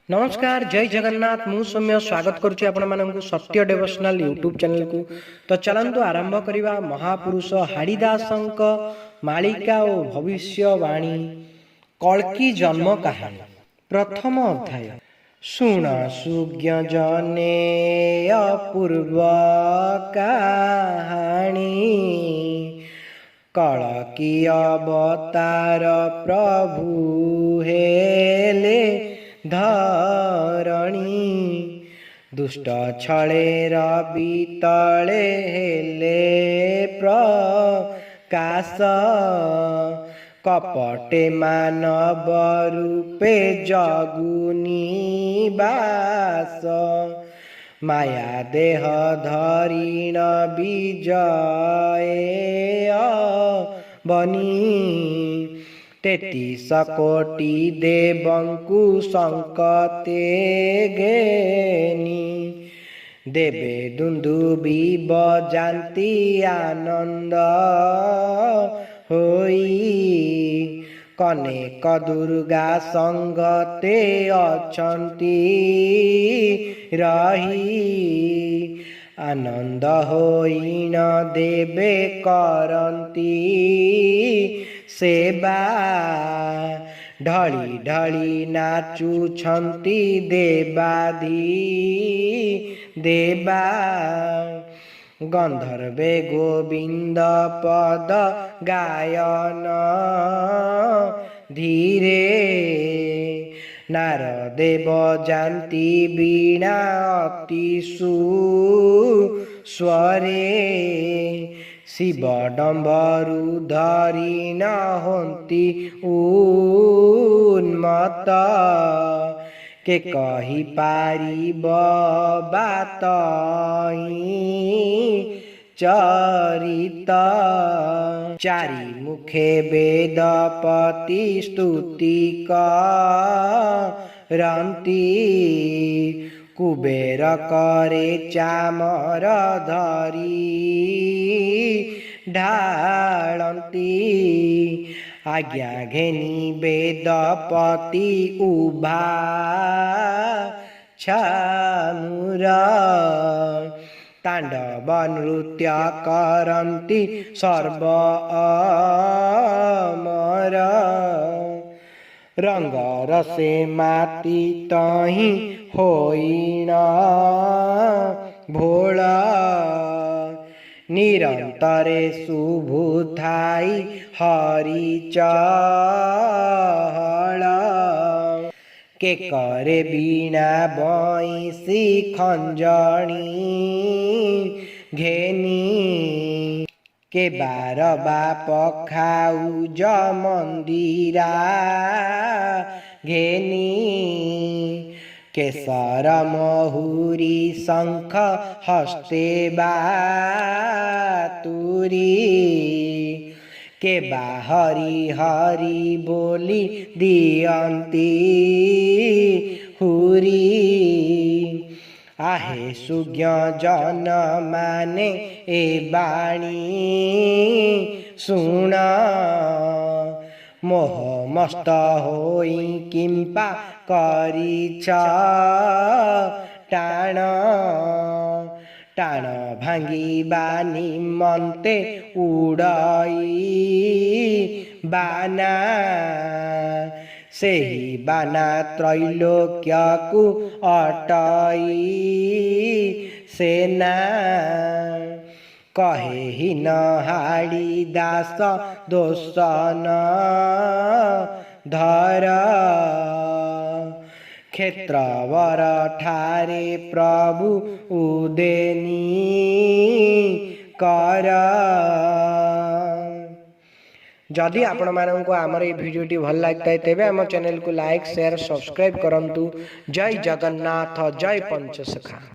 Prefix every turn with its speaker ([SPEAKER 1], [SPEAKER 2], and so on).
[SPEAKER 1] नमस्कार जय जगन्नाथ मु सौम्य स्वागत करुच्ची आपण मानक सत्य डेवोशनल यूट्यूब चैनल को। तो चलंतु आरंभ करिबा महापुरुष हाड़ीदासंक मालिका और भविष्यवाणी कल्की जन्म कहानी प्रथम अध्याय। शुण सुज्ञ जने अपूर्व कहानी कल्की अवतार प्रभु हेले धरणी दुष्ट छलेर बीतले हेले प्रकाश कपटे मानव रूपे जगुनी बास माया देह धरिण विजय बनी 33 कोटि देवंकु संकते गेनी देवे दुंदुबी बजांती आनंद होई कनेक दुर्गा संगते अछंती रही आनंद होइण देवे करंती सेवा ढली ढली नाचुछंती देवादी देवा गंधर्वे गोविंद पद गायन धीरे नारदेव जानती वीणा अति स्वरे शिव डम्बरु धरी न होती उन्मत के कही पारिब बात चरित चारि मुखे वेदपति स्तुति करंती कुबेर करे चामर धरी ढालंती आज्ञा घेनी वेदपति उभा छामुर तांडव नृत्य करंती सर्व अमर रंग रसे माती तही होइण भोला निरंतरे सुभुथाई हरि चहल के करे बीणा बंसी खंजणी घेनी के बार बाप खाउज मंदिरा घेनी केसर महुरी शंख हस्ते बातुरी के बाहरी हरि बोली दियंती हुरी आहे सुज्ञ जन माने ए बाणी सुना मोह मस्त होई किंपा करिछ टाण टाण भांगिबा निमन्ते उड़ाई बाना सेही बाना त्रैलोक्यकु अटाई सेना कहे ही न हाड़ीदास दोषन धर क्षेत्रवर ठारे प्रभु उदेनी कर। जदि आपण मानक आमर ये भिडियोटी भल लगता है तेबे आम चैनल को लाइक शेयर सब्सक्राइब करंतु। जय जगन्नाथ जय पंचसखा।